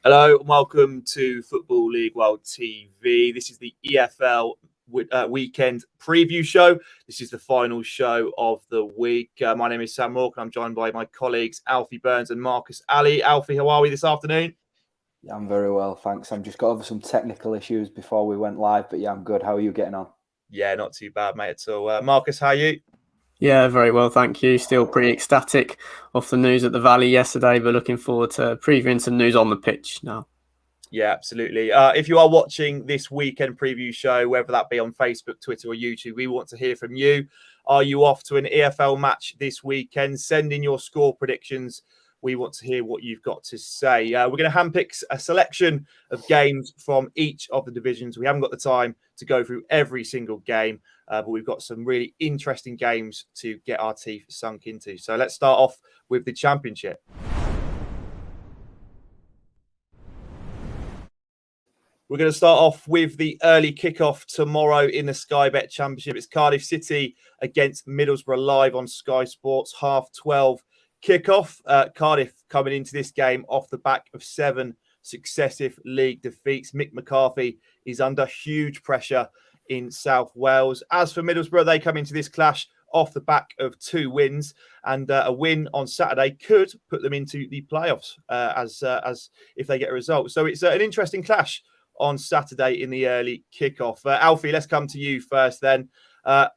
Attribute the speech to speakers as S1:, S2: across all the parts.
S1: Hello and welcome to Football League World TV. This is the EFL weekend preview show. This is the final show of the week. My name is Sam Rourke and I'm joined by my colleagues Alfie Burns and Marcus Ali. Alfie, how are we this afternoon?
S2: Yeah, I'm very well, thanks. I've just got over some technical issues before we went live, but yeah, I'm good. How are you getting on?
S1: Yeah, not too bad, mate, at all. Marcus, how are you?
S3: Yeah, very well, thank you. Still pretty ecstatic off the news at the Valley yesterday, but looking forward to previewing some news on the pitch now.
S1: Yeah, absolutely. If you are watching this weekend preview show, whether that be on Facebook, Twitter or YouTube, we want to hear from you. Are you off to an EFL match this weekend? Send in your score predictions. We want to hear what you've got to say. We're going to handpick a selection of games from each of the divisions. We haven't got the time to go through every single game, but we've got some really interesting games to get our teeth sunk into. So let's start off with the Championship. We're going to start off with the early kickoff tomorrow in the Sky Bet Championship. It's Cardiff City against Middlesbrough live on Sky Sports, 12:30 kickoff. Cardiff coming into this game off the back of 7 successive league defeats. Mick McCarthy is under huge pressure in South Wales. As for Middlesbrough, they come into this clash off the back of 2 wins, and a win on Saturday could put them into the playoffs as if they get a result. So it's an interesting clash on Saturday in the early kickoff. Alfie, let's come to you first then.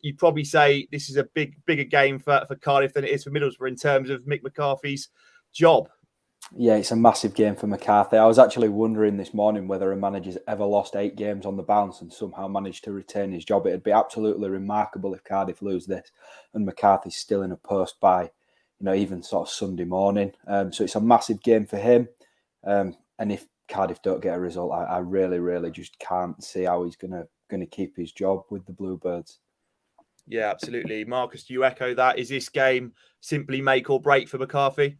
S1: You'd probably say this is a bigger game for Cardiff than it is for Middlesbrough in terms of Mick McCarthy's job.
S2: Yeah, it's a massive game for McCarthy. I was actually wondering this morning whether a manager's ever lost 8 games on the bounce and somehow managed to retain his job. It'd be absolutely remarkable if Cardiff lose this and McCarthy's still in a post by, even sort of Sunday morning. So it's a massive game for him. And if Cardiff don't get a result, I really just can't see how he's gonna keep his job with the Bluebirds.
S1: Yeah, absolutely. Marcus, do you echo that? Is this game simply make or break for McCarthy?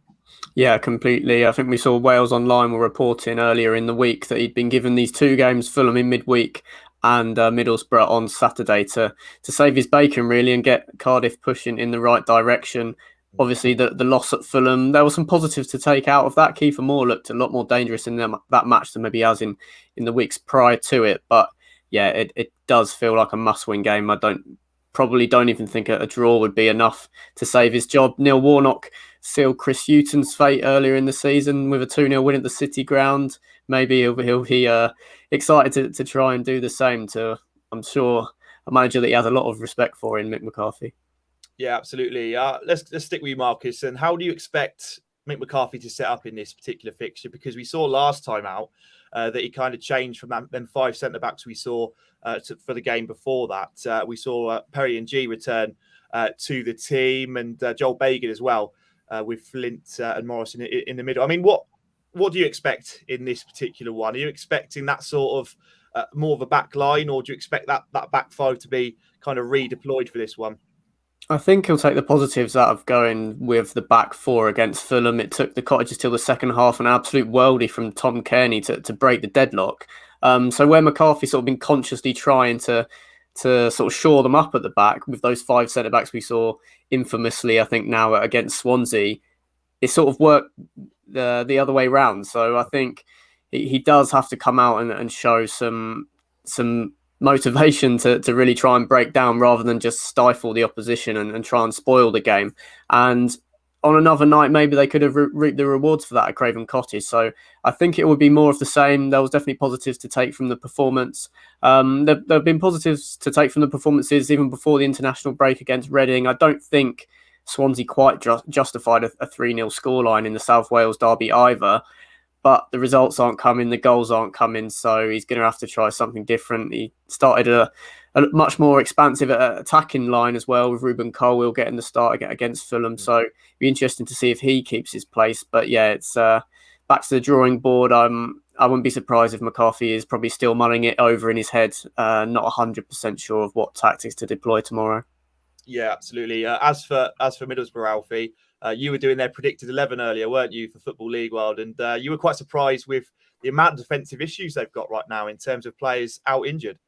S3: Yeah, completely. I think we saw Wales Online were reporting earlier in the week that he'd been given these 2 games, Fulham in midweek and Middlesbrough on Saturday, to save his bacon really and get Cardiff pushing in the right direction. Obviously, the loss at Fulham, there were some positives to take out of that. Kiefer Moore looked a lot more dangerous in that match than maybe as in the weeks prior to it. But yeah, it does feel like a must-win game. I don't even think a draw would be enough to save his job. Neil Warnock sealed Chris Hughton's fate earlier in the season with a 2-0 win at the City ground. Maybe he'll be excited to try and do the same to, I'm sure, a manager that he has a lot of respect for in Mick McCarthy.
S1: Yeah, absolutely. Let's stick with you, Marcus. And how do you expect Mick McCarthy to set up in this particular fixture? Because we saw last time out that he kind of changed from them 5 centre-backs we saw for the game before that. We saw Perry and G return to the team, and Joel Bagan as well, with Flint and Morrison in the middle. I mean, what do you expect in this particular one? Are you expecting that sort of more of a back line, or do you expect that back 5 to be kind of redeployed for this one?
S3: I think he'll take the positives out of going with the back 4 against Fulham. It took the Cottagers till the second half an absolute worldie from Tom Kearney to break the deadlock. So where McCarthy sort of been consciously trying to sort of shore them up at the back with those 5 centre-backs we saw infamously, I think, now against Swansea, it sort of worked the other way round. So I think he does have to come out and show some motivation to really try and break down rather than just stifle the opposition and try and spoil the game. And on another night, maybe they could have reaped the rewards for that at Craven Cottage. So I think it would be more of the same. There was definitely positives to take from the performance. There have been positives to take from the performances even before the international break against Reading. I don't think Swansea quite justified a 3-0 scoreline in the South Wales derby either. But the results aren't coming, the goals aren't coming, so he's going to have to try something different. He started a much more expansive attacking line as well, with Ruben Colwill getting the start against Fulham. So it'll be interesting to see if he keeps his place. But yeah, it's back to the drawing board. I wouldn't be surprised if McCarthy is probably still mulling it over in his head, not 100% sure of what tactics to deploy tomorrow.
S1: Yeah, absolutely. As for Middlesbrough, Alfie, you were doing their predicted 11 earlier, weren't you, for Football League World? And you were quite surprised with the amount of defensive issues they've got right now in terms of players out injured.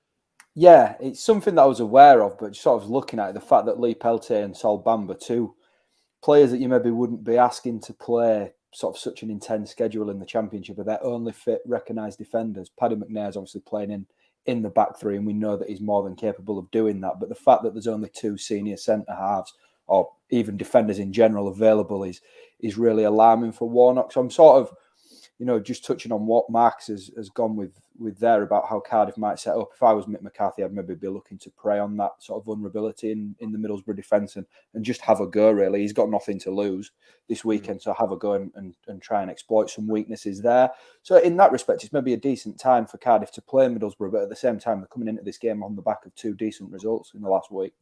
S2: Yeah, it's something that I was aware of, but sort of looking at it, the fact that Lee Peltier and Sol Bamba, 2 players that you maybe wouldn't be asking to play sort of such an intense schedule in the Championship, are their only fit recognised defenders. Paddy McNair's obviously playing in the back three, and we know that he's more than capable of doing that. But the fact that there's only 2 senior centre halves, or even defenders in general, available is really alarming for Warnock. So I'm sort of, just touching on what Marcus has gone with there about how Cardiff might set up. If I was Mick McCarthy, I'd maybe be looking to prey on that sort of vulnerability in the Middlesbrough defence and just have a go, really. He's got nothing to lose this weekend, so have a go and try and exploit some weaknesses there. So in that respect, it's maybe a decent time for Cardiff to play Middlesbrough, but at the same time, they're coming into this game on the back of 2 decent results in the last week.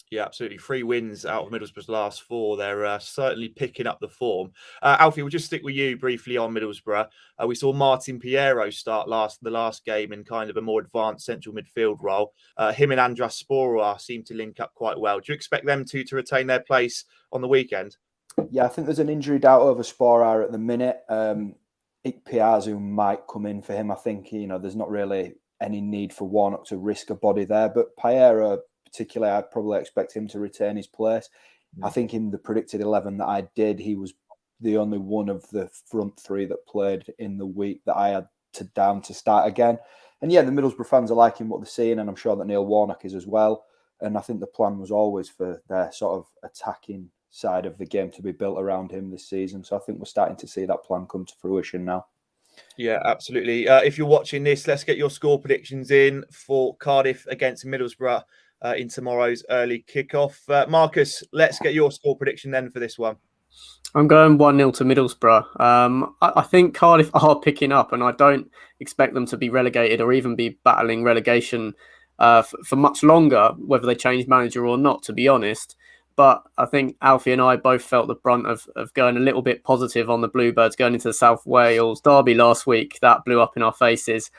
S1: Yeah, absolutely. 3 wins out of Middlesbrough's last 4. They're certainly picking up the form. Alfie, we'll just stick with you briefly on Middlesbrough. We saw Martin Piero start the last game in kind of a more advanced central midfield role. Him and Andras Spora seem to link up quite well. Do you expect them to retain their place on the weekend?
S2: Yeah, I think there's an injury doubt over Spora at the minute. Ikpeazu might come in for him. I think, there's not really any need for Warnock to risk a body there, but Piero, particularly, I'd probably expect him to retain his place. I think in the predicted 11 that I did, he was the only one of the front 3 that played in the week that I had down to start again. And yeah, the Middlesbrough fans are liking what they're seeing, and I'm sure that Neil Warnock is as well. And I think the plan was always for their sort of attacking side of the game to be built around him this season. So I think we're starting to see that plan come to fruition now.
S1: Yeah, absolutely. If you're watching this, let's get your score predictions in for Cardiff against Middlesbrough in tomorrow's early kickoff. Marcus, let's get your score prediction then for this one.
S3: I'm going 1-0 to Middlesbrough. I think Cardiff are picking up, and I don't expect them to be relegated or even be battling relegation for much longer, whether they change manager or not, to be honest. But I think Alfie and I both felt the brunt of going a little bit positive on the Bluebirds going into the South Wales derby last week. That blew up in our faces.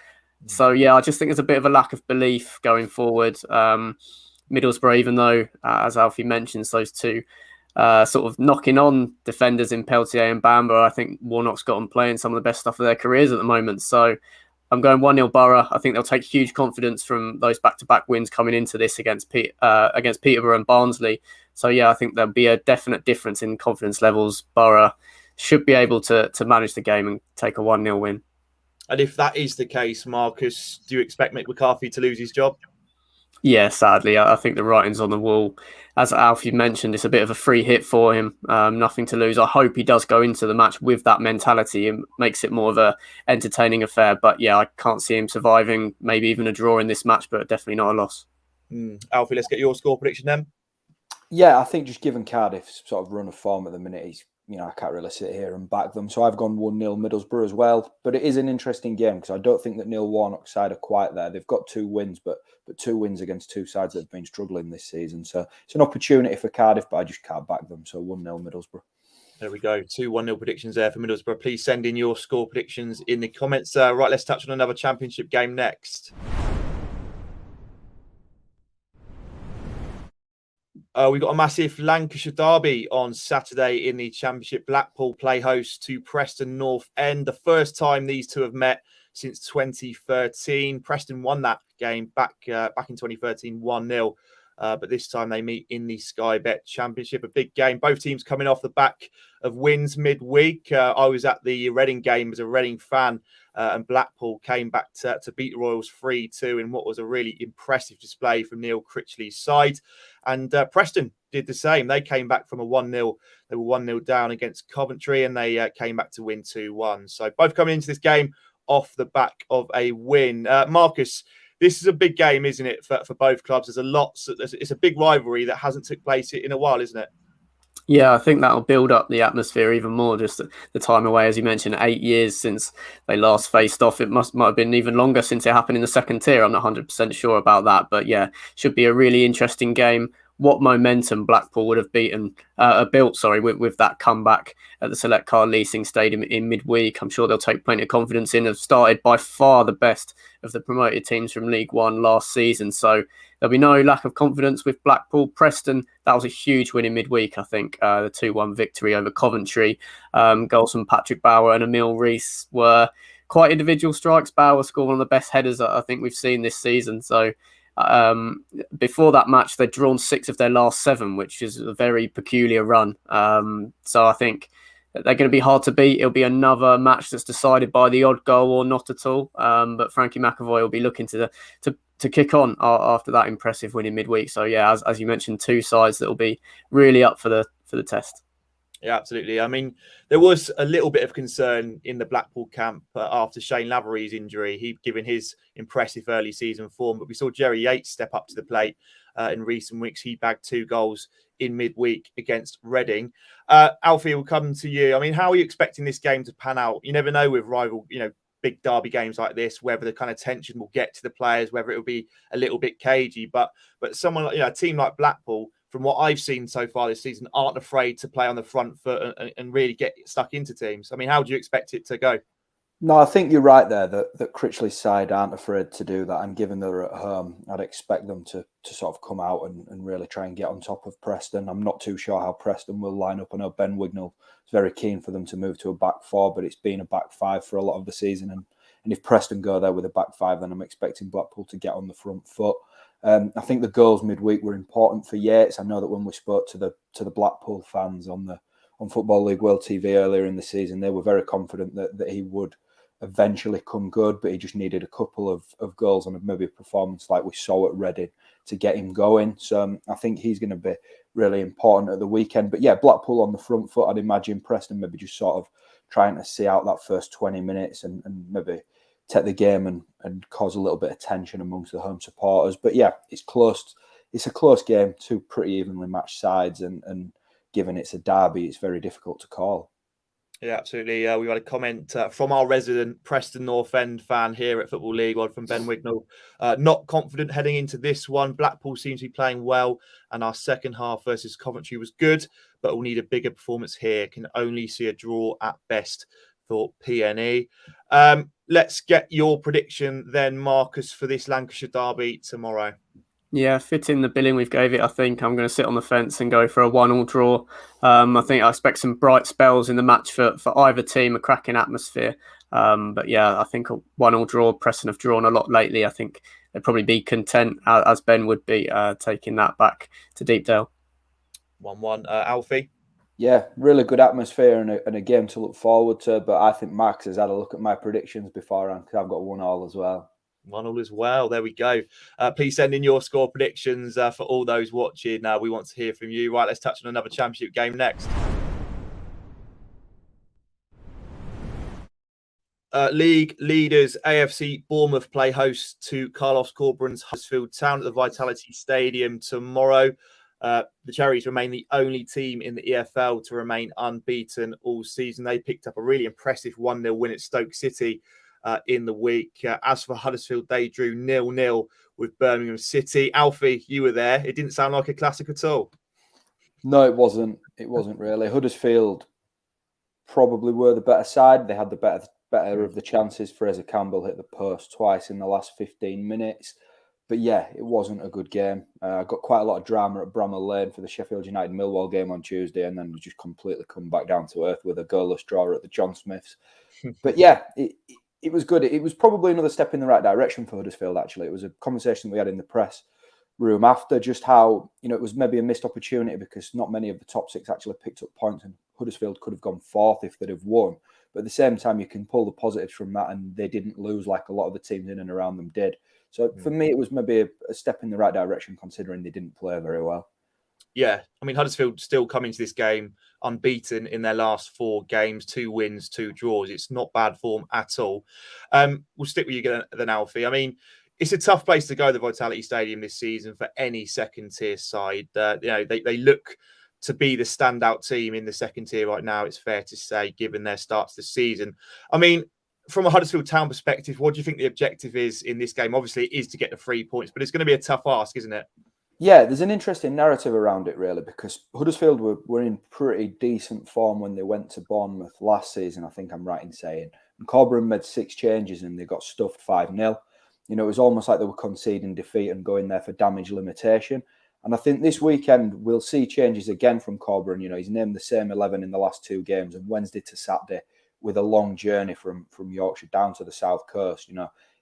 S3: So, yeah, I just think there's a bit of a lack of belief going forward. Middlesbrough, even though, as Alfie mentions, those 2 sort of knocking on defenders in Peltier and Bamba, I think Warnock's got them playing some of the best stuff of their careers at the moment. So I'm going 1-0 Borough. I think they'll take huge confidence from those back-to-back wins coming into this against Peterborough and Barnsley. So, yeah, I think there'll be a definite difference in confidence levels. Borough should be able to manage the game and take a 1-0 win.
S1: And if that is the case, Marcus, do you expect Mick McCarthy to lose his job?
S3: Yeah, sadly, I think the writing's on the wall. As Alfie mentioned, it's a bit of a free hit for him. Nothing to lose. I hope he does go into the match with that mentality and makes it more of a entertaining affair. But yeah, I can't see him surviving, maybe even a draw in this match, but definitely not a loss.
S1: Alfie, let's get your score prediction then.
S2: Yeah, I think just given Cardiff's sort of run of form at the minute, I can't really sit here and back them. So I've gone 1-0 Middlesbrough as well. But it is an interesting game because I don't think that Neil Warnock's side are quite there. They've got 2 wins, but 2 wins against 2 sides that have been struggling this season. So it's an opportunity for Cardiff, but I just can't back them. So 1-0 Middlesbrough.
S1: There we go. 2 1-0 predictions there for Middlesbrough. Please send in your score predictions in the comments. Right, let's touch on another Championship game next. We've got a massive Lancashire derby on Saturday in the Championship. Blackpool play host to Preston North End. The first time these 2 have met since 2013. Preston won that game back in 2013, 1-0. But this time they meet in the Sky Bet Championship. A big game. Both teams coming off the back of wins midweek. I was at the Reading game as a Reading fan. And Blackpool came back to beat the Royals 3-2 in what was a really impressive display from Neil Critchley's side. And Preston did the same. They came back from a 1-0. They were 1-0 down against Coventry, and they came back to win 2-1. So both coming into this game off the back of a win. Marcus, this is a big game, isn't it, for both clubs? It's a big rivalry that hasn't took place in a while, isn't it?
S3: Yeah, I think that'll build up the atmosphere even more. Just the time away, as you mentioned, 8 years since they last faced off. It might have been even longer since it happened in the second tier. I'm not 100% sure about that, but yeah, should be a really interesting game. What momentum Blackpool would have built with that comeback at the Select Car Leasing Stadium in midweek. I'm sure they'll take plenty of confidence in. Have started by far the best of the promoted teams from League One last season. So there'll be no lack of confidence with Blackpool. Preston, that was a huge win in midweek, I think. The 2-1 victory over Coventry. Goals from Patrick Bauer and Emil Rees were quite individual strikes. Bauer scored one of the best headers I think we've seen this season. So before that match, they'd drawn 6 of their last 7, which is a very peculiar run. So I think they're going to be hard to beat. It'll be another match that's decided by the odd goal or not at all. But Frankie McAvoy will be looking to kick on after that impressive win in midweek. So yeah, as you mentioned, two sides that will be really up for the test.
S1: Yeah, absolutely. I mean, there was a little bit of concern in the Blackpool camp after Shane Lavery's injury. He'd given his impressive early season form, but we saw Jerry Yates step up to the plate in recent weeks. He bagged 2 goals in midweek against Reading. Alfie, will come to you. I mean, how are you expecting this game to pan out? You never know with rival, big derby games like this, whether the kind of tension will get to the players, whether it will be a little bit cagey. But someone like, a team like Blackpool, from what I've seen so far this season, aren't afraid to play on the front foot and really get stuck into teams. I mean, how do you expect it to go?
S2: No, I think you're right there that Critchley's side aren't afraid to do that. And given they're at home, I'd expect them to sort of come out and really try and get on top of Preston. I'm not too sure how Preston will line up. I know Ben Wignall is very keen for them to move to a back 4, but it's been a back 5 for a lot of the season. And if Preston go there with a back 5, then I'm expecting Blackpool to get on the front foot. I think the goals midweek were important for Yates. I know that when we spoke to the Blackpool fans on Football League World TV earlier in the season, they were very confident that he would eventually come good, but he just needed a couple of goals and maybe a performance like we saw at Reading to get him going. So I think he's going to be really important at the weekend. But yeah, Blackpool on the front foot, I'd imagine Preston maybe just sort of trying to see out that first 20 minutes and maybe take the game and cause a little bit of tension amongst the home supporters. But yeah, it's close. It's a close game, 2 pretty evenly matched sides, and given it's a derby, it's very difficult to call.
S1: Yeah, absolutely. We got a comment from our resident Preston North End fan here at Football League, one from Ben Wignall. Not confident heading into this one. Blackpool seems to be playing well, and our second half versus Coventry was good, but we'll need a bigger performance here. Can only see a draw at best, thought PNE. Let's get your prediction then, Marcus, for this Lancashire derby tomorrow.
S3: Yeah, fitting the billing we've gave it, I think I'm going to sit on the fence and go for a 1-1 draw. I think I expect some bright spells in the match for either team, a cracking atmosphere. But yeah, I think a 1-1 draw. Preston have drawn a lot lately. I think they'd probably be content, as Ben would be, taking that back to Deepdale.
S1: 1-1. Alfie?
S2: Yeah, really good atmosphere and a game to look forward to. But I think Max has had a look at my predictions beforehand because I've got 1-1 as well.
S1: 1-1 as well. There we go. Please send in your score predictions for all those watching. We want to hear from you. Right, let's touch on another championship game next. League leaders AFC Bournemouth play host to Carlos Corberan's Huddersfield Town at the Vitality Stadium tomorrow. The Cherries remain the only team in the EFL to remain unbeaten all season. They picked up a really impressive 1-0 win at Stoke City in the week. As for Huddersfield, they drew 0-0 with Birmingham City. Alfie, you were there. It didn't sound like a classic at all.
S2: No, it wasn't. It wasn't really. Huddersfield probably were the better side. They had the better of the chances. Fraser Campbell hit the post twice in the last 15 minutes. But yeah, it wasn't a good game. Got quite a lot of drama at Bramall Lane for the Sheffield United Millwall game on Tuesday, and then just completely come back down to earth with a goalless draw at the John Smiths. But yeah, it was good. It was probably another step in the right direction for Huddersfield, actually. It was a conversation we had in the press room after, just how, it was maybe a missed opportunity because not many of the top 6 actually picked up points, and Huddersfield could have gone 4th if they'd have won. But at the same time, you can pull the positives from that, and they didn't lose like a lot of the teams in and around them did. So for me, it was maybe a step in the right direction, considering they didn't play very well.
S1: Yeah, I mean, Huddersfield still come into this game unbeaten in their last 4 games, 2 wins, 2 draws. It's not bad form at all. We'll stick with you then, Alfie. I mean, it's a tough place to go, the Vitality Stadium this season, for any second-tier side. They look to be the standout team in the second tier right now, it's fair to say, given their start to the season. I mean, from a Huddersfield Town perspective, what do you think the objective is in this game? Obviously, it is to get the 3 points, but it's going to be a tough ask, isn't it?
S2: Yeah, there's an interesting narrative around it, really, because Huddersfield were in pretty decent form when they went to Bournemouth last season, I think I'm right in saying. And Corberan made 6 changes and they got stuffed 5-0. It was almost like they were conceding defeat and going there for damage limitation. And I think this weekend we'll see changes again from Corberan. He's named the same 11 in the last 2 games, and Wednesday to Saturday, with a long journey from Yorkshire down to the south coast.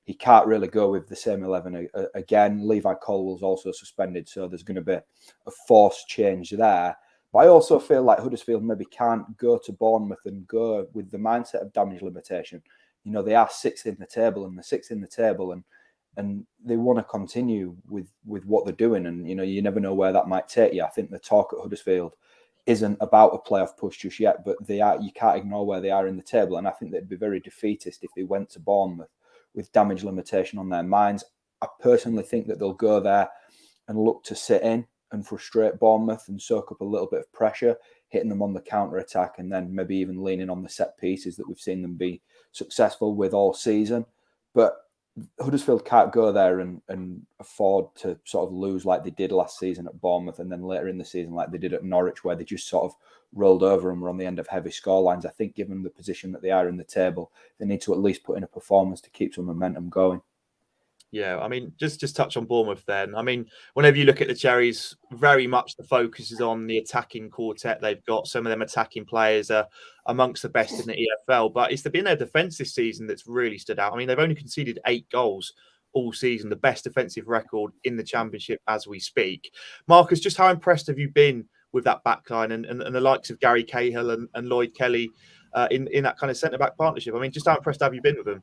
S2: He can't really go with the same 11 again. Levi Colwell's also suspended, so there's going to be a forced change there. But I also feel like Huddersfield maybe can't go to Bournemouth and go with the mindset of damage limitation. They are sixth in the table, and they want to continue with what they're doing. And, you never know where that might take you. I think the talk at Huddersfield isn't about a playoff push just yet, but you can't ignore where they are in the table. And I think they'd be very defeatist if they went to Bournemouth with damage limitation on their minds. I personally think that they'll go there and look to sit in and frustrate Bournemouth and soak up a little bit of pressure, hitting them on the counter-attack, and then maybe even leaning on the set pieces that we've seen them be successful with all season. But Huddersfield can't go there and afford to sort of lose like they did last season at Bournemouth, and then later in the season like they did at Norwich, where they just sort of rolled over and were on the end of heavy scorelines. I think given the position that they are in the table, they need to at least put in a performance to keep some momentum going.
S1: Yeah, I mean, just touch on Bournemouth then. I mean, whenever you look at the Cherries, very much the focus is on the attacking quartet they've got. Some of them attacking players are amongst the best in the EFL, but it's been their defence this season that's really stood out. I mean, they've only conceded 8 goals all season, the best defensive record in the Championship as we speak. Marcus, just how impressed have you been with that backline and the likes of Gary Cahill and Lloyd Kelly in that kind of centre-back partnership? I mean, just how impressed have you been with them?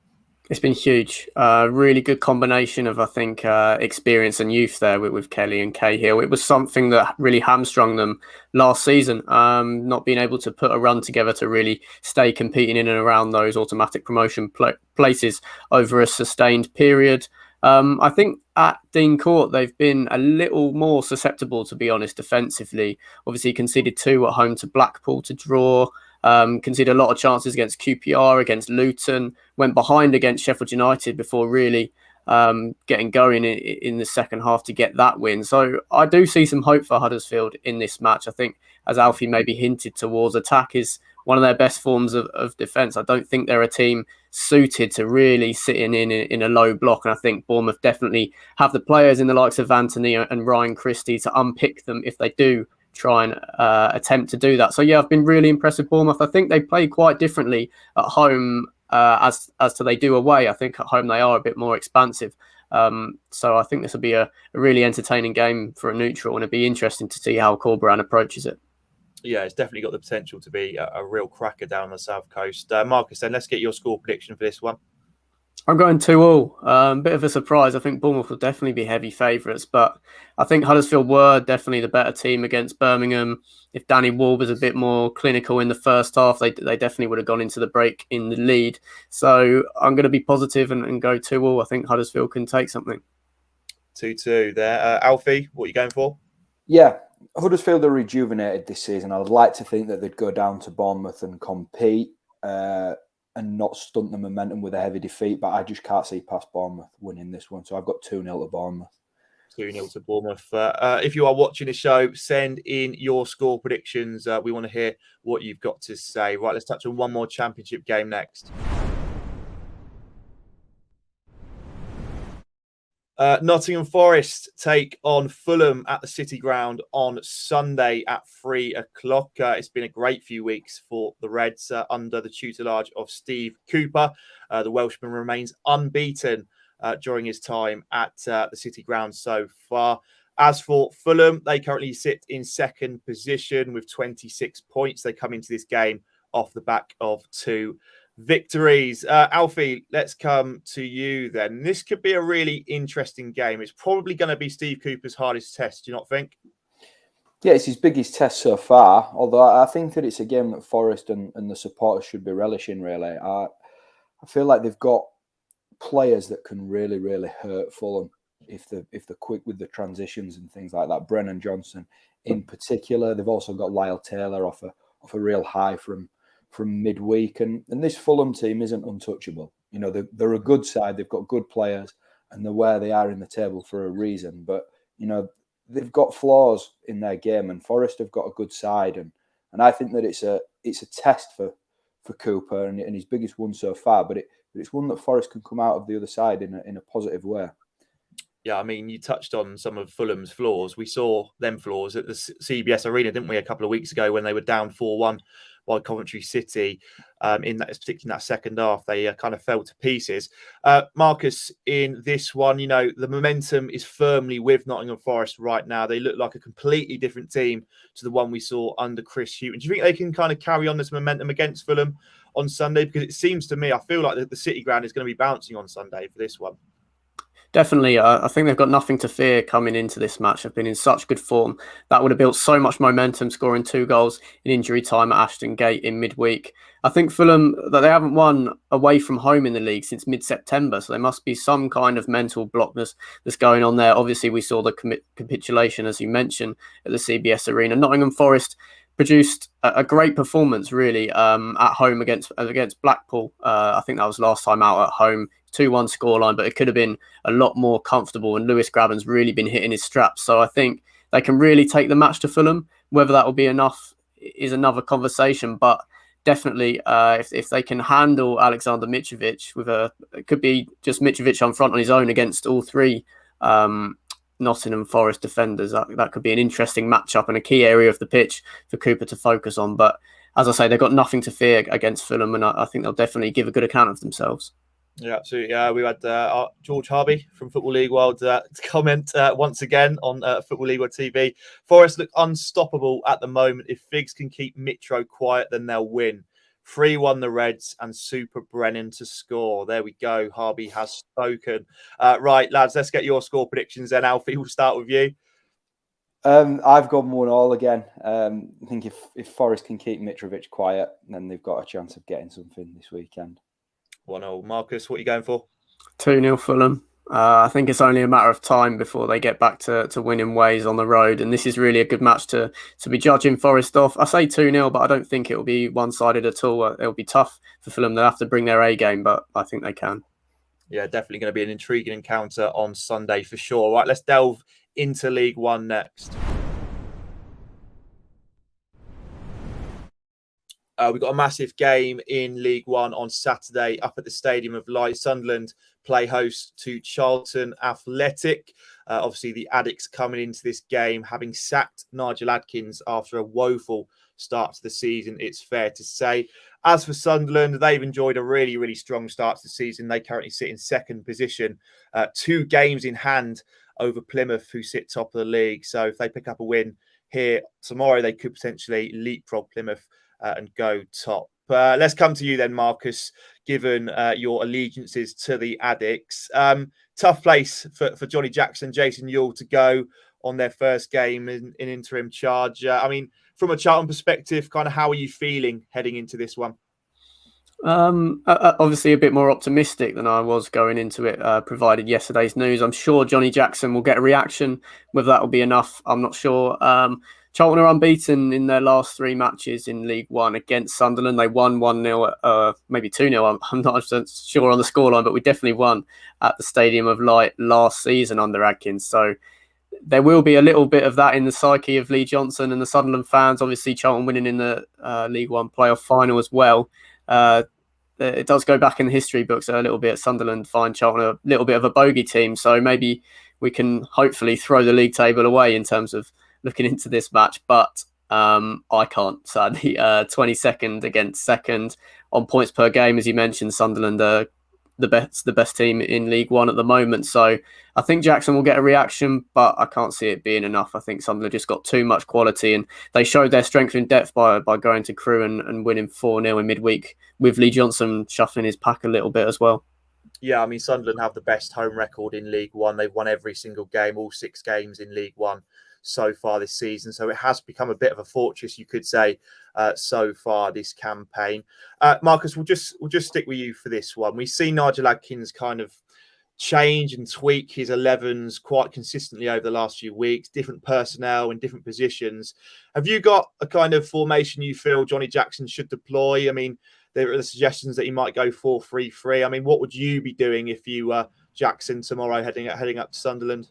S3: It's been huge. Really good combination of, I think, experience and youth there with Kelly and Cahill. It was something that really hamstrung them last season, not being able to put a run together to really stay competing in and around those automatic promotion places over a sustained period. I think at Dean Court, they've been a little more susceptible, to be honest, defensively. Obviously, conceded 2 at home to Blackpool to draw. Conceded a lot of chances against QPR, against Luton, went behind against Sheffield United before really getting going in the second half to get that win. So I do see some hope for Huddersfield in this match. I think, as Alfie maybe hinted towards, attack is one of their best forms of defence. I don't think they're a team suited to really sitting in a low block. And I think Bournemouth definitely have the players in the likes of Anthony and Ryan Christie to unpick them if they do try and attempt to do that. So yeah, I've been really impressed with Bournemouth. I think they play quite differently at home as to they do away. I think at home they are a bit more expansive. So I think this will be a really entertaining game for a neutral, and it'll be interesting to see how Corberan approaches it.
S1: Yeah, it's definitely got the potential to be a real cracker down the South Coast. Marcus, then let's get your score prediction for this one.
S3: I'm going 2-2. Bit of a surprise. I think Bournemouth will definitely be heavy favourites, but I think Huddersfield were definitely the better team against Birmingham. If Danny Ward was a bit more clinical in the first half, they definitely would have gone into the break in the lead. So I'm going to be positive and go 2-2. I think Huddersfield can take something.
S1: 2-2 there. Alfie, what are you going for?
S2: Yeah, Huddersfield are rejuvenated this season. I would like to think that they'd go down to Bournemouth and compete and not stunt the momentum with a heavy defeat, but I just can't see past Bournemouth winning this one. So I've got 2-0 to Bournemouth.
S1: 2-0 to Bournemouth. If you are watching the show, send in your score predictions. We want to hear what you've got to say. Right, let's touch on one more Championship game next. Nottingham Forest take on Fulham at the City Ground on Sunday at 3:00. It's been a great few weeks for the Reds under the tutelage of Steve Cooper. The Welshman remains unbeaten during his time at the City Ground so far. As for Fulham, they currently sit in second position with 26 points. They come into this game off the back of 2 victories. Alfie, let's come to you then. This could be a really interesting game. It's probably going to be Steve Cooper's hardest test, do you not think?
S2: Yeah, it's his biggest test so far, although I think that it's a game that Forest and the supporters should be relishing, really. I feel like they've got players that can really, really hurt Fulham if they're quick with the transitions and things like that. Brennan Johnson in particular. They've also got Lyle Taylor off a real high from midweek, and this Fulham team isn't untouchable. You know, they're a good side. They've got good players, and they're where they are in the table for a reason. But you know, they've got flaws in their game, and Forest have got a good side, and I think that it's a test for Cooper and his biggest one so far. But it's one that Forest can come out of the other side in a positive way.
S1: Yeah, I mean, you touched on some of Fulham's flaws. We saw them flaws at the CBS Arena, didn't we, a couple of weeks ago when they were down 4-1 by Coventry City particularly in that second half. They kind of fell to pieces. Marcus, in this one, the momentum is firmly with Nottingham Forest right now. They look like a completely different team to the one we saw under Chris Hughton. Do you think they can kind of carry on this momentum against Fulham on Sunday? Because it seems to me, I feel like the City ground is going to be bouncing on Sunday for this one.
S3: Definitely. I think they've got nothing to fear coming into this match. They've been in such good form. That would have built so much momentum, scoring 2 goals in injury time at Ashton Gate in midweek. I think Fulham, that they haven't won away from home in the league since mid-September, so there must be some kind of mental block that's going on there. Obviously, we saw the capitulation, as you mentioned, at the CBS Arena. Nottingham Forest produced a great performance, really, at home against Blackpool. I think that was last time out at home. 2-1 scoreline, but it could have been a lot more comfortable, and Lewis Graben's really been hitting his straps. So I think they can really take the match to Fulham. Whether that will be enough is another conversation, but definitely if they can handle Alexander Mitrovic it could be just Mitrovic on front on his own against all 3 Nottingham Forest defenders, that could be an interesting matchup and a key area of the pitch for Cooper to focus on. But as I say, they've got nothing to fear against Fulham, and I think they'll definitely give a good account of themselves.
S1: Yeah, absolutely. We had George Harvey from Football League World comment once again on Football League World TV. Forest look unstoppable at the moment. If Figs can keep Mitro quiet, then they'll win. 3-1 the Reds and Super Brennan to score. There we go. Harvey has spoken. Right, lads, let's get your score predictions then. Alfie, we'll start with you.
S2: I've gone 1-1 again. I think if Forest can keep Mitrovic quiet, then they've got a chance of getting something this weekend.
S1: 1-0. Marcus, what are you going for?
S3: 2-0 Fulham. I think it's only a matter of time before they get back to winning ways on the road, and this is really a good match to be judging Forest off. I say 2-0, but I don't think it will be one-sided at all. It'll be tough for Fulham. They'll have to bring their A game, but I think they can.
S1: Yeah, definitely going to be an intriguing encounter on Sunday for sure. Right, let's delve into League One next. We've got a massive game in League One on Saturday up at the Stadium of Light. Sunderland play host to Charlton Athletic. Obviously, the Addicts coming into this game, having sacked Nigel Adkins after a woeful start to the season, it's fair to say. As for Sunderland, they've enjoyed a really, really strong start to the season. They currently sit in second position, 2 games in hand over Plymouth, who sit top of the league. So if they pick up a win here tomorrow, they could potentially leapfrog Plymouth and go top. Let's come to you then, Marcus, given your allegiances to the Addicts. Tough place for Johnny Jackson, Jason Ewell to go on their first game in interim charge. I mean, from a Charlton perspective, kind of how are you feeling heading into this one?
S3: Obviously a bit more optimistic than I was going into it, provided yesterday's news. I'm sure Johnny Jackson will get a reaction. Whether that will be enough, I'm not sure. Charlton are unbeaten in their last 3 matches in League One against Sunderland. They won 1-0, maybe 2-0. I'm not sure on the scoreline, but we definitely won at the Stadium of Light last season under Adkins. So there will be a little bit of that in the psyche of Lee Johnson and the Sunderland fans. Obviously, Charlton winning in the League One playoff final as well. It does go back in the history books a little bit. Sunderland find Charlton a little bit of a bogey team. So maybe we can hopefully throw the league table away in terms of looking into this match, but I can't, sadly. 22nd against second on points per game, as you mentioned. Sunderland are the best team in League One at the moment. So I think Jackson will get a reaction, but I can't see it being enough. I think Sunderland just got too much quality, and they showed their strength in depth by going to Crewe and winning 4-0 in midweek, with Lee Johnson shuffling his pack a little bit as well.
S1: Yeah, I mean, Sunderland have the best home record in League One. They've won every single game, all 6 games in League One so far this season. So it has become a bit of a fortress, you could say, so far this campaign. Marcus, we'll just stick with you for this one. We've seen Nigel Adkins kind of change and tweak his 11s quite consistently over the last few weeks, different personnel in different positions. Have you got a kind of formation you feel Johnny Jackson should deploy? I mean, there are the suggestions that he might go 4-3-3. I mean, what would you be doing if you were Jackson tomorrow heading up to Sunderland?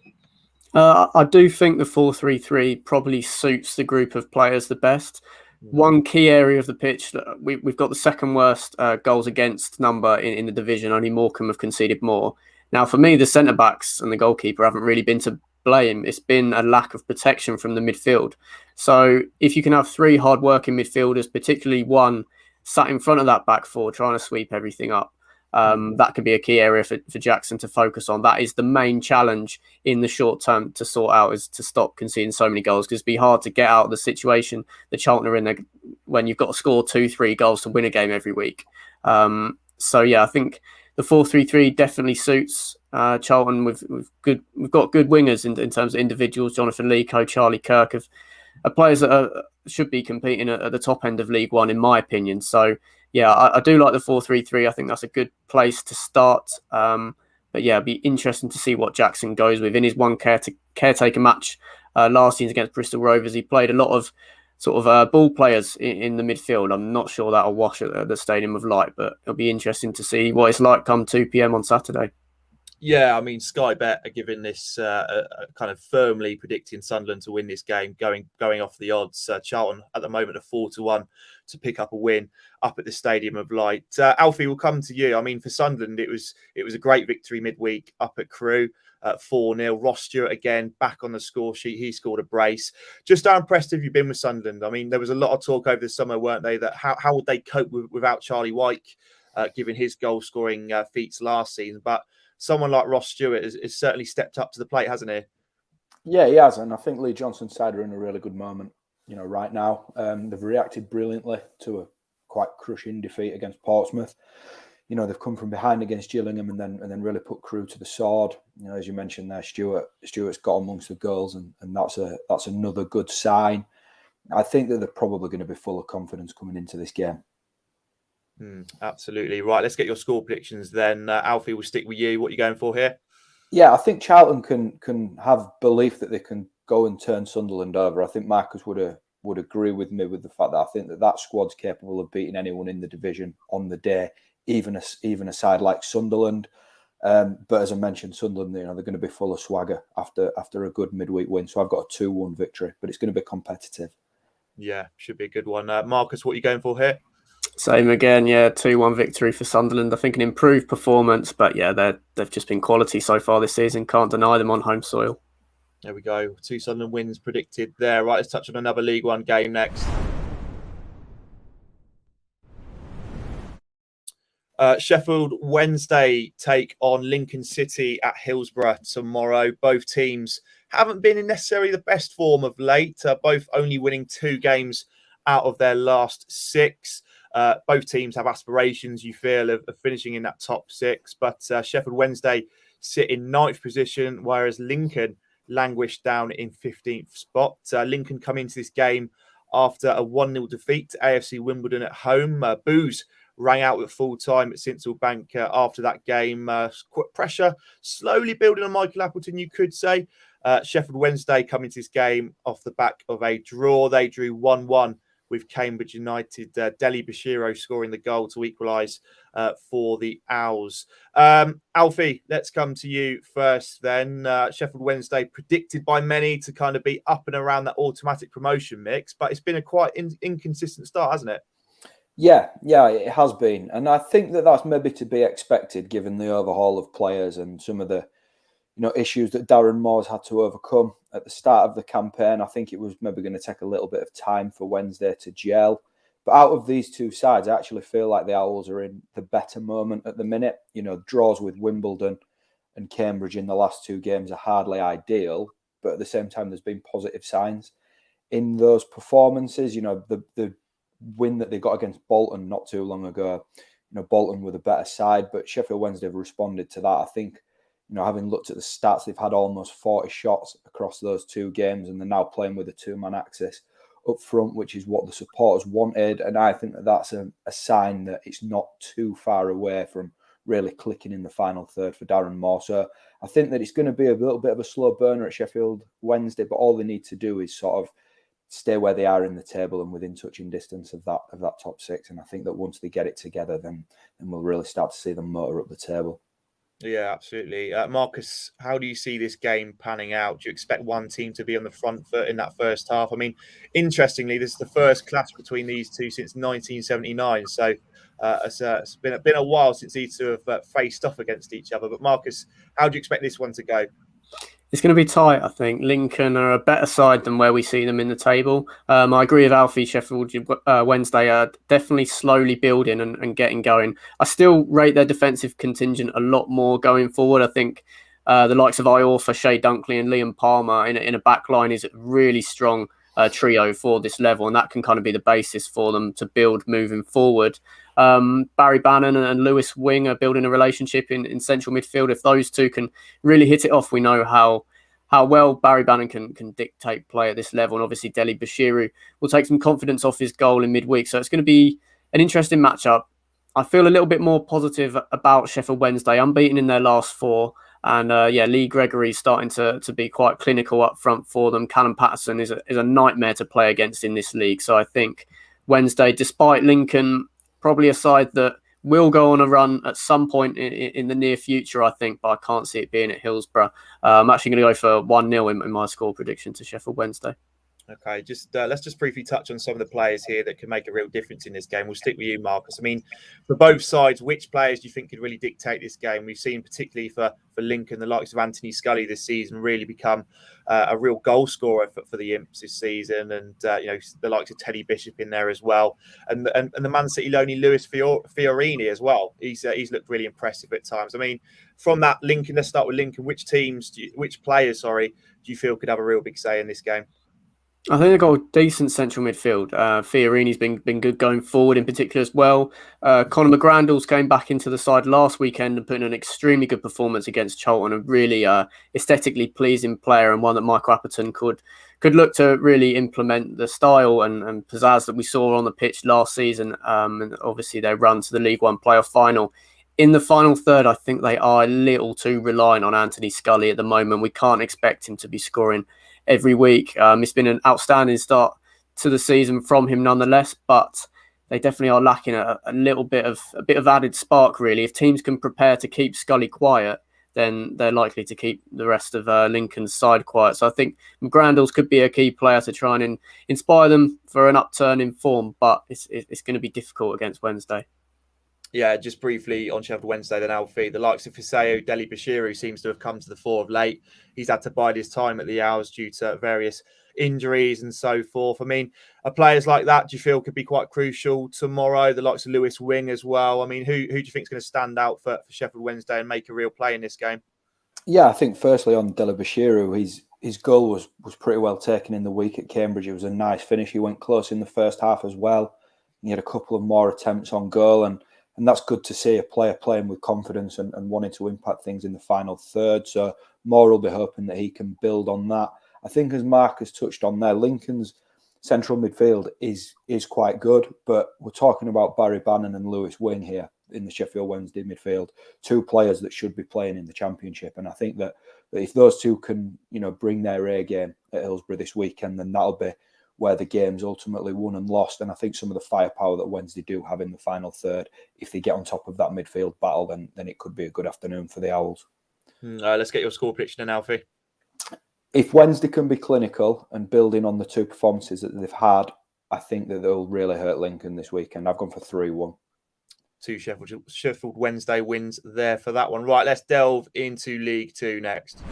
S3: I do think the 4-3-3 probably suits the group of players the best. One key area of the pitch, we've got the second worst goals against number in the division. Only Morecambe have conceded more. Now, for me, the centre-backs and the goalkeeper haven't really been to blame. It's been a lack of protection from the midfield. So if you can have three hard-working midfielders, particularly one sat in front of that back four trying to sweep everything up, that could be a key area for Jackson to focus on. That is the main challenge in the short term to sort out, is to stop conceding so many goals, because it'd be hard to get out of the situation that Charlton are in there when you've got to score 2-3 goals to win a game every week. So yeah, I think the 4-3-3 definitely suits Charlton. We've got good wingers in terms of individuals. Jonathan Leaco, Charlie Kirk are players that should be competing at the top end of League One, in my opinion. So yeah, I do like the 4-3-3. I think that's a good place to start. But yeah, it'd be interesting to see what Jackson goes with. In his one caretaker match last season against Bristol Rovers, he played a lot of sort of ball players in the midfield. I'm not sure that'll wash at the Stadium of Light, but it'll be interesting to see what it's like come 2 p.m. on Saturday.
S1: Yeah, I mean, Sky Bet are giving this kind of firmly predicting Sunderland to win this game, going off the odds. Charlton at the moment are 4-1 to pick up a win up at the Stadium of Light. Alfie, will come to you. I mean, for Sunderland, it was a great victory midweek up at Crewe, 4-0. Ross Stewart again back on the score sheet. He scored a brace. Just how impressed have you been with Sunderland? I mean, there was a lot of talk over the summer, weren't they, that how would they cope without Charlie White, given his goal scoring feats last season, but someone like Ross Stewart has certainly stepped up to the plate, hasn't he?
S2: Yeah, he has. And I think Lee Johnson's side are in a really good moment, right now. They've reacted brilliantly to a quite crushing defeat against Portsmouth. They've come from behind against Gillingham and then really put Crewe to the sword. As you mentioned there, Stewart's got amongst the goals, and that's another good sign. I think that they're probably going to be full of confidence coming into this game.
S1: Absolutely. Right, let's get your score predictions then. Alfie, we'll stick with you. What are you going for here?
S2: Yeah, I think Charlton can have belief that they can go and turn Sunderland over. I think Marcus would agree with me with the fact that I think that squad's capable of beating anyone in the division on the day, even a side like Sunderland. But as I mentioned, Sunderland, they're going to be full of swagger after a good midweek win. So I've got a 2-1 victory, but it's going to be competitive.
S1: Yeah, should be a good one. Marcus, what are you going for here?
S3: Same again, yeah, 2-1 victory for Sunderland. I think an improved performance, but yeah, they've just been quality so far this season. Can't deny them on home soil.
S1: There we go. 2 Sunderland wins predicted there. Right, let's touch on another League One game next. Sheffield Wednesday take on Lincoln City at Hillsborough tomorrow. Both teams haven't been in necessarily the best form of late, both only winning 2 games out of their last 6. Both teams have aspirations, you feel, of finishing in that top 6. But Sheffield Wednesday sit in 9th position, whereas Lincoln languished down in 15th spot. Lincoln come into this game after a 1-0 defeat to AFC Wimbledon at home. Boos rang out at full time at Sincil Bank after that game. Pressure slowly building on Michael Appleton, you could say. Sheffield Wednesday come into this game off the back of a draw. They drew 1-1 with Cambridge United. Deli Bashiro scoring the goal to equalise for the Owls. Alfie, let's come to you first then. Sheffield Wednesday predicted by many to kind of be up and around that automatic promotion mix, but it's been a quite inconsistent start, hasn't it?
S2: Yeah, it has been. And I think that that's maybe to be expected given the overhaul of players and some of the issues that Darren Moore's had to overcome at the start of the campaign. I think it was maybe going to take a little bit of time for Wednesday to gel. But out of these two sides, I actually feel like the Owls are in the better moment at the minute. Draws with Wimbledon and Cambridge in the last 2 games are hardly ideal, but at the same time, there's been positive signs in those performances. The win that they got against Bolton not too long ago, Bolton were the better side, but Sheffield Wednesday have responded to that. I think, having looked at the stats, they've had almost 40 shots across those 2 games, and they're now playing with a 2-man axis up front, which is what the supporters wanted. And I think that that's a sign that it's not too far away from really clicking in the final third for Darren Moore. So I think that it's going to be a little bit of a slow burner at Sheffield Wednesday, but all they need to do is sort of stay where they are in the table and within touching distance of that top 6. And I think that once they get it together, then we'll really start to see them motor up the table.
S1: Yeah, absolutely. Marcus, how do you see this game panning out? Do you expect one team to be on the front foot in that first half? I mean, interestingly, this is the first clash between these two since 1979. So it's been a while since these two have faced off against each other. But Marcus, how do you expect this one to go?
S3: It's going to be tight, I think. Lincoln are a better side than where we see them in the table. I agree with Alfie. Sheffield Wednesday are definitely slowly building and getting going. I still rate their defensive contingent a lot more going forward. I think the likes of Iorfa, Shea Dunkley and Liam Palmer in a back line is a really strong trio for this level, and that can kind of be the basis for them to build moving forward. Barry Bannon and Lewis Wing are building a relationship in central midfield. If those two can really hit it off, we know how well Barry Bannon can dictate play at this level. And obviously Deli Bashiru will take some confidence off his goal in midweek. So it's going to be an interesting matchup. I feel a little bit more positive about Sheffield Wednesday, unbeaten in their last 4. And Lee Gregory's starting to be quite clinical up front for them. Callum Patterson is a nightmare to play against in this league. So I think Wednesday, despite Lincoln, probably a side that will go on a run at some point in the near future, I think, but I can't see it being at Hillsborough. I'm actually going to go for 1-0 in my score prediction to Sheffield Wednesday.
S1: Okay, let's just briefly touch on some of the players here that can make a real difference in this game. We'll stick with you, Marcus. I mean, for both sides, which players do you think could really dictate this game? We've seen, particularly for Lincoln, the likes of Anthony Scully this season really become a real goal scorer for the Imps this season, and the likes of Teddy Bishop in there as well, and the Man City loney Lewis Fiorini as well. He's looked really impressive at times. I mean, from that Lincoln, let's start with Lincoln. Which players do you feel could have a real big say in this game?
S3: I think they've got a decent central midfield. Fiorini's been good going forward in particular as well. Conor McGrandles came back into the side last weekend and put in an extremely good performance against Charlton. A really aesthetically pleasing player, and one that Michael Apperton could look to really implement the style and pizzazz that we saw on the pitch last season. And obviously they run to the League One playoff final. In the final third, I think they are a little too reliant on Anthony Scully at the moment. We can't expect him to be scoring every week. It's been an outstanding start to the season from him nonetheless, but they definitely are lacking a little bit of added spark, really. If teams can prepare to keep Scully quiet, then they're likely to keep the rest of Lincoln's side quiet. So I think McGrandles could be a key player to try and inspire them for an upturn in form, but it's going to be difficult against Wednesday.
S1: Yeah, just briefly on Sheffield Wednesday, then Alfie, the likes of Fiseo, Deli Bashiru seems to have come to the fore of late. He's had to bide his time at the Owls due to various injuries and so forth. I mean, players like that, do you feel could be quite crucial tomorrow? The likes of Lewis Wing as well. I mean, who do you think is going to stand out for Sheffield Wednesday and make a real play in this game?
S2: Yeah, I think firstly on Deli Bashiru, his goal was pretty well taken in the week at Cambridge. It was a nice finish. He went close in the first half as well. He had a couple of more attempts on goal, and that's good to see, a player playing with confidence and wanting to impact things in the final third. So Moore will be hoping that he can build on that. I think, as Mark has touched on there, Lincoln's central midfield is quite good, but we're talking about Barry Bannon and Lewis Wing here in the Sheffield Wednesday midfield, 2 players that should be playing in the Championship. And I think that if those two can, bring their A game at Hillsborough this weekend, then that'll be where the game's ultimately won and lost. And I think some of the firepower that Wednesday do have in the final third, if they get on top of that midfield battle, then it could be a good afternoon for the Owls.
S1: Let's get your score prediction then, Alfie.
S2: If Wednesday can be clinical and building on the 2 performances that they've had, I think that they'll really hurt Lincoln this weekend. I've gone for 3-1.
S1: 2 Sheffield Wednesday wins there for that one. Right, let's delve into League 2 next.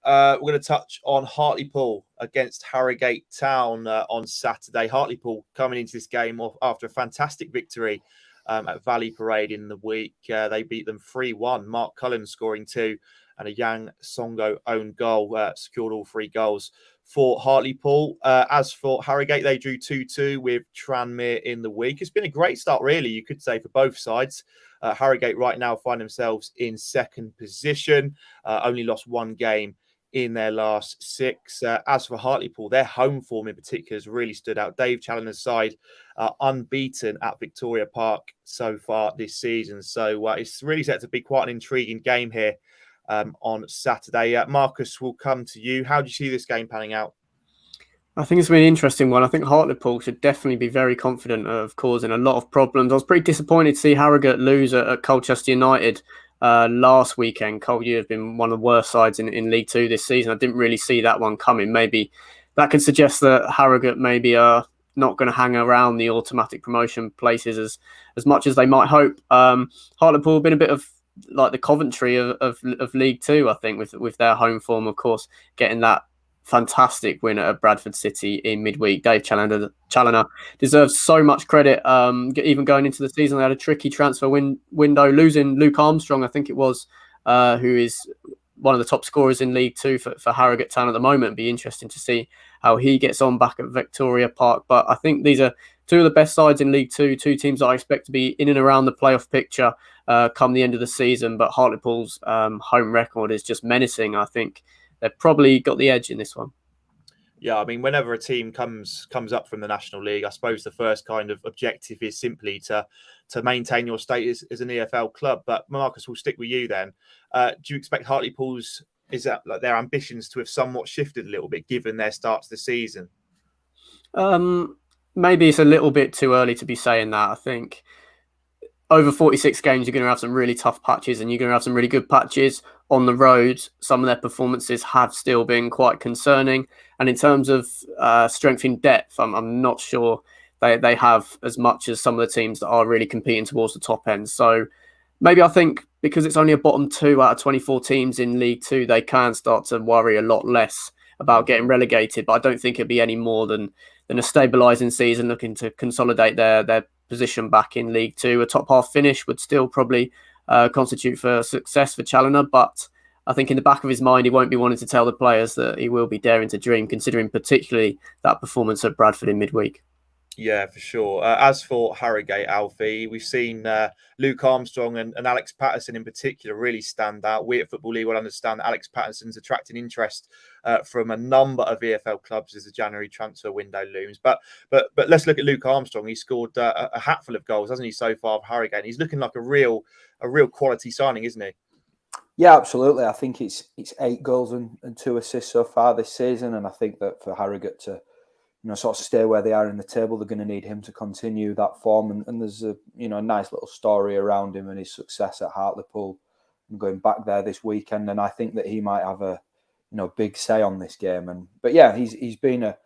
S1: We're going to touch on Hartlepool against Harrogate Town on Saturday. Hartlepool coming into this game after a fantastic victory at Valley Parade in the week. They beat them 3-1. Mark Cullen scoring 2 and a Yang Songo own goal secured all 3 goals for Hartlepool. As for Harrogate, they drew 2-2 with Tranmere in the week. It's been a great start, really, you could say, for both sides. Harrogate right now find themselves in second position, only lost 1 game in their last 6. As for Hartlepool, their home form in particular has really stood out. Dave Challoner's side unbeaten at Victoria Park so far this season. So it's really set to be quite an intriguing game here on Saturday. Marcus, will come to you. How do you see this game panning out?
S3: I think it's been an interesting one. I think Hartlepool should definitely be very confident of causing a lot of problems. I was pretty disappointed to see Harrogate lose at Colchester United last weekend. Cole, you have been one of the worst sides in League 2 this season. I didn't really see that one coming. Maybe that could suggest that Harrogate maybe are not going to hang around the automatic promotion places as much as they might hope. Hartlepool have been a bit of like the Coventry of League Two, I think, with their home form, of course, getting that fantastic win at Bradford City in midweek. Dave Challoner deserves so much credit. Even going into the season, they had a tricky transfer window, losing Luke Armstrong, I think it was, who is one of the top scorers in League Two for Harrogate Town at the moment. It'd be interesting to see how he gets on back at Victoria Park. But I think these are two of the best sides in League Two, two teams that I expect to be in and around the playoff picture come the end of the season. But Hartlepool's home record is just menacing. I think they've probably got the edge in this one.
S1: Yeah, I mean, whenever a team comes up from the National League, I suppose the first kind of objective is simply to maintain your status as an EFL club. But Marcus, we'll stick with you then. Do you expect Hartlepool's their ambitions to have somewhat shifted a little bit given their start to the season?
S3: Maybe it's a little bit too early to be saying that. I think over 46 games, you're going to have some really tough patches and you're going to have some really good patches on the road. Some of their performances have still been quite concerning. And in terms of strength in depth, I'm not sure they have as much as some of the teams that are really competing towards the top end. So maybe I think because it's only a bottom 2 out of 24 teams in League Two, they can start to worry a lot less about getting relegated. But I don't think it'd be any more than a stabilising season, looking to consolidate their position back in League Two. A top half finish would still probably constitute for success for Challoner, but I think in the back of his mind, he won't be wanting to tell the players that he will be daring to dream, considering particularly that performance at Bradford in midweek.
S1: Yeah, for sure. As for Harrogate, Alfie, we've seen Luke Armstrong and Alex Patterson in particular really stand out. We at Football League will understand that Alex Patterson's attracting interest from a number of EFL clubs as the January transfer window looms. But let's look at Luke Armstrong. He scored a hatful of goals, hasn't he, so far for Harrogate? He's looking like a real quality signing, isn't he?
S2: Yeah, absolutely. I think it's 8 goals and 2 assists so far this season, and I think that for Harrogate to sort of stay where they are in the table, they're going to need him to continue that form. And there's a nice little story around him and his success at Hartlepool and going back there this weekend. And I think that he might have a big say on this game. But yeah, he's been a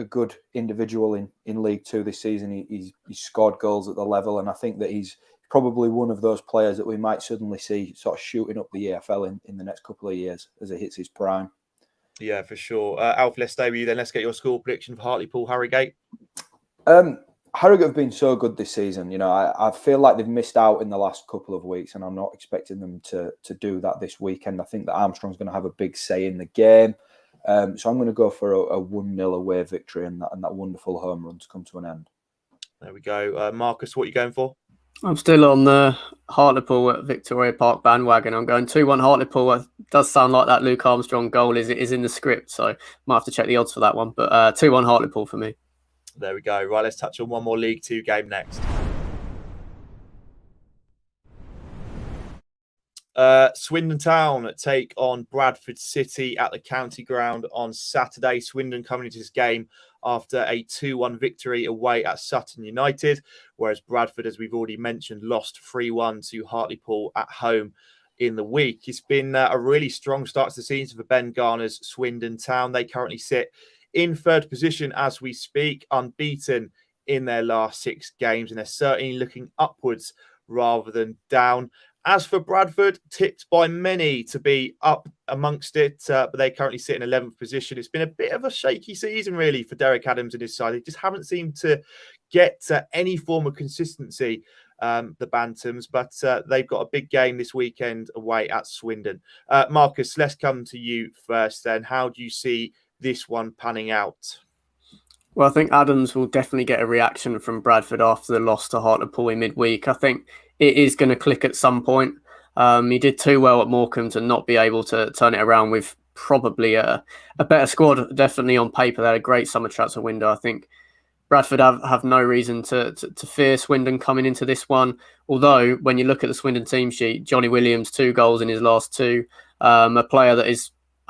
S2: good individual in League Two this season. He's scored goals at the level, and I think that he's probably one of those players that we might suddenly see sort of shooting up the EFL in the next couple of years as it hits his prime.
S1: Yeah, for sure. Alfie, let's stay with you then. Let's get your score prediction for Hartlepool, Harrogate.
S2: Harrogate have been so good this season. I feel like they've missed out in the last couple of weeks, and I'm not expecting them to do that this weekend. I think that Armstrong's going to have a big say in the game. So I'm going to go for a 1-0 away victory and that wonderful home run to come to an end.
S1: There we go. Marcus, what are you going for?
S3: I'm still on the Hartlepool at Victoria Park bandwagon. I'm going 2-1 Hartlepool. It does sound like that Luke Armstrong goal is in the script, so might have to check the odds for that one. But 2-1 Hartlepool for me.
S1: There we go. Right, let's touch on one more League Two game next. Swindon Town take on Bradford City at the County Ground on Saturday. Swindon coming into this game after a 2-1 victory away at Sutton United, whereas Bradford, as we've already mentioned, lost 3-1 to Hartlepool at home in the week. It's been a really strong start to the season for Ben Garner's Swindon Town. They currently sit in third position as we speak, unbeaten in their last 6 games, and they're certainly looking upwards rather than down. As for Bradford, tipped by many to be up amongst it, but they currently sit in 11th position. It's been a bit of a shaky season, really, for Derek Adams and his side. They just haven't seemed to get any form of consistency, the Bantams, but they've got a big game this weekend away at Swindon. Marcus, let's come to you first then. How do you see this one panning out?
S3: Well, I think Adams will definitely get a reaction from Bradford after the loss to Hartlepool in midweek. I think it is going to click at some point. He did too well at Morecambe to not be able to turn it around with probably a better squad. Definitely on paper, they had a great summer transfer window. I think Bradford have no reason to fear Swindon coming into this one. Although, when you look at the Swindon team sheet, Johnny Williams, 2 goals in his last 2. A player that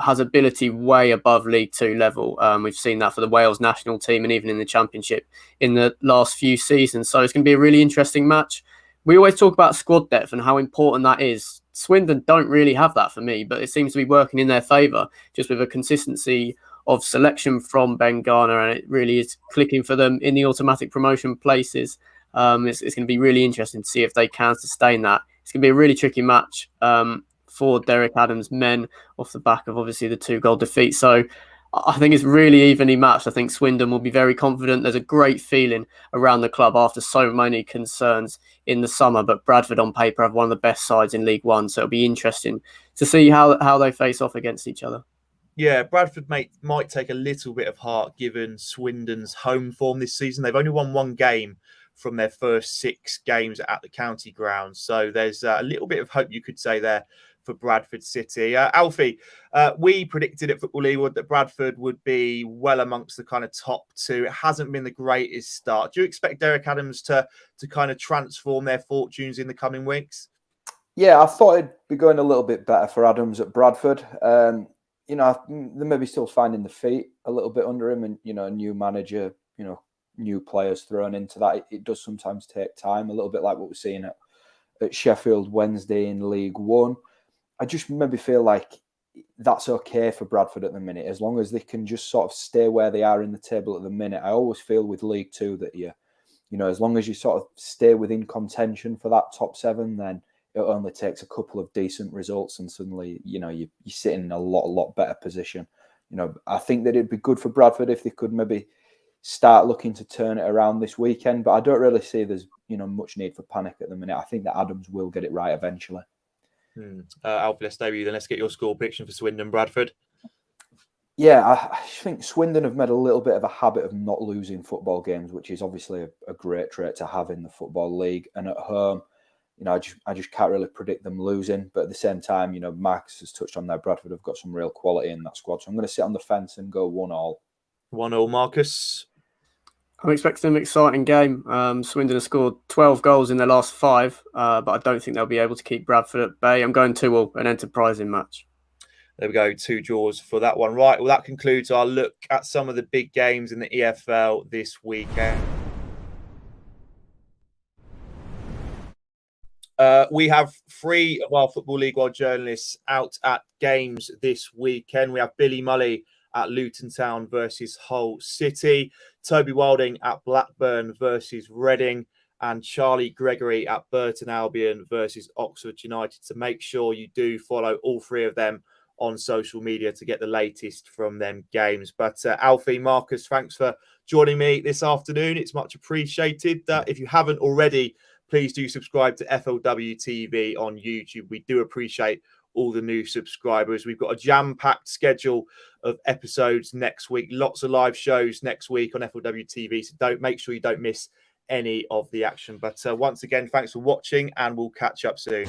S3: has ability way above League Two level. We've seen that for the Wales national team and even in the Championship in the last few seasons. So it's going to be a really interesting match. We always talk about squad depth and how important that is. Swindon don't really have that for me, but it seems to be working in their favour, just with a consistency of selection from Ben Garner, and it really is clicking for them in the automatic promotion places. It's going to be really interesting to see if they can sustain that it's going to be a really tricky match for Derek Adams' men off the back of obviously the 2-goal defeat. So I think it's really evenly matched. I think Swindon will be very confident. There's a great feeling around the club after so many concerns in the summer, but Bradford on paper have one of the best sides in League One. So it'll be interesting to see how they face off against each other.
S1: Yeah, Bradford might take a little bit of heart given Swindon's home form this season. They've only won one game from their first 6 games at the county ground. So there's a little bit of hope, you could say, there for Bradford City. Alfie, we predicted at Football League that Bradford would be well amongst the kind of top 2. It hasn't been the greatest start. Do you expect Derek Adams to kind of transform their fortunes in the coming weeks?
S2: Yeah, I thought it'd be going a little bit better for Adams at Bradford. They may be still finding the feet a little bit under him, and a new manager, new players thrown into that. It does sometimes take time, a little bit like what we're seeing at Sheffield Wednesday in League One. I just maybe feel like that's okay for Bradford at the minute, as long as they can just sort of stay where they are in the table at the minute. I always feel with League Two that as long as you sort of stay within contention for that top 7, then it only takes a couple of decent results and suddenly, you sit in a lot better position. I think that it'd be good for Bradford if they could maybe start looking to turn it around this weekend, but I don't really see there's, much need for panic at the minute. I think that Adams will get it right eventually.
S1: Alfie, let's stay with you then. Let's get your score prediction for Swindon Bradford.
S2: Yeah, I think Swindon have made a little bit of a habit of not losing football games, which is obviously a great trait to have in the Football League. And at home, I just can't really predict them losing. But at the same time, Marcus has touched on there. Bradford have got some real quality in that squad. So I'm going to sit on the fence and go 1-1.
S1: 1-1, Marcus.
S3: I'm expecting an exciting game. Swindon have scored 12 goals in their last 5, but I don't think they'll be able to keep Bradford at bay. I'm going 2-2, an enterprising match.
S1: There we go, 2 draws for that one. Right, well, that concludes our look at some of the big games in the EFL this weekend. We have 3 of our Football League World journalists out at games this weekend. We have Billy Mully at Luton Town versus Hull City, Toby Wilding at Blackburn versus Reading, and Charlie Gregory at Burton Albion versus Oxford United. So make sure you do follow all 3 of them on social media to get the latest from them games. But Alfie, Marcus, thanks for joining me this afternoon. It's much appreciated. If you haven't already, please do subscribe to FLW TV on YouTube. We do appreciate all the new subscribers. We've got a jam-packed schedule of episodes next week. Lots of live shows next week on FLW TV. So make sure you don't miss any of the action. But once again, thanks for watching, and we'll catch up soon.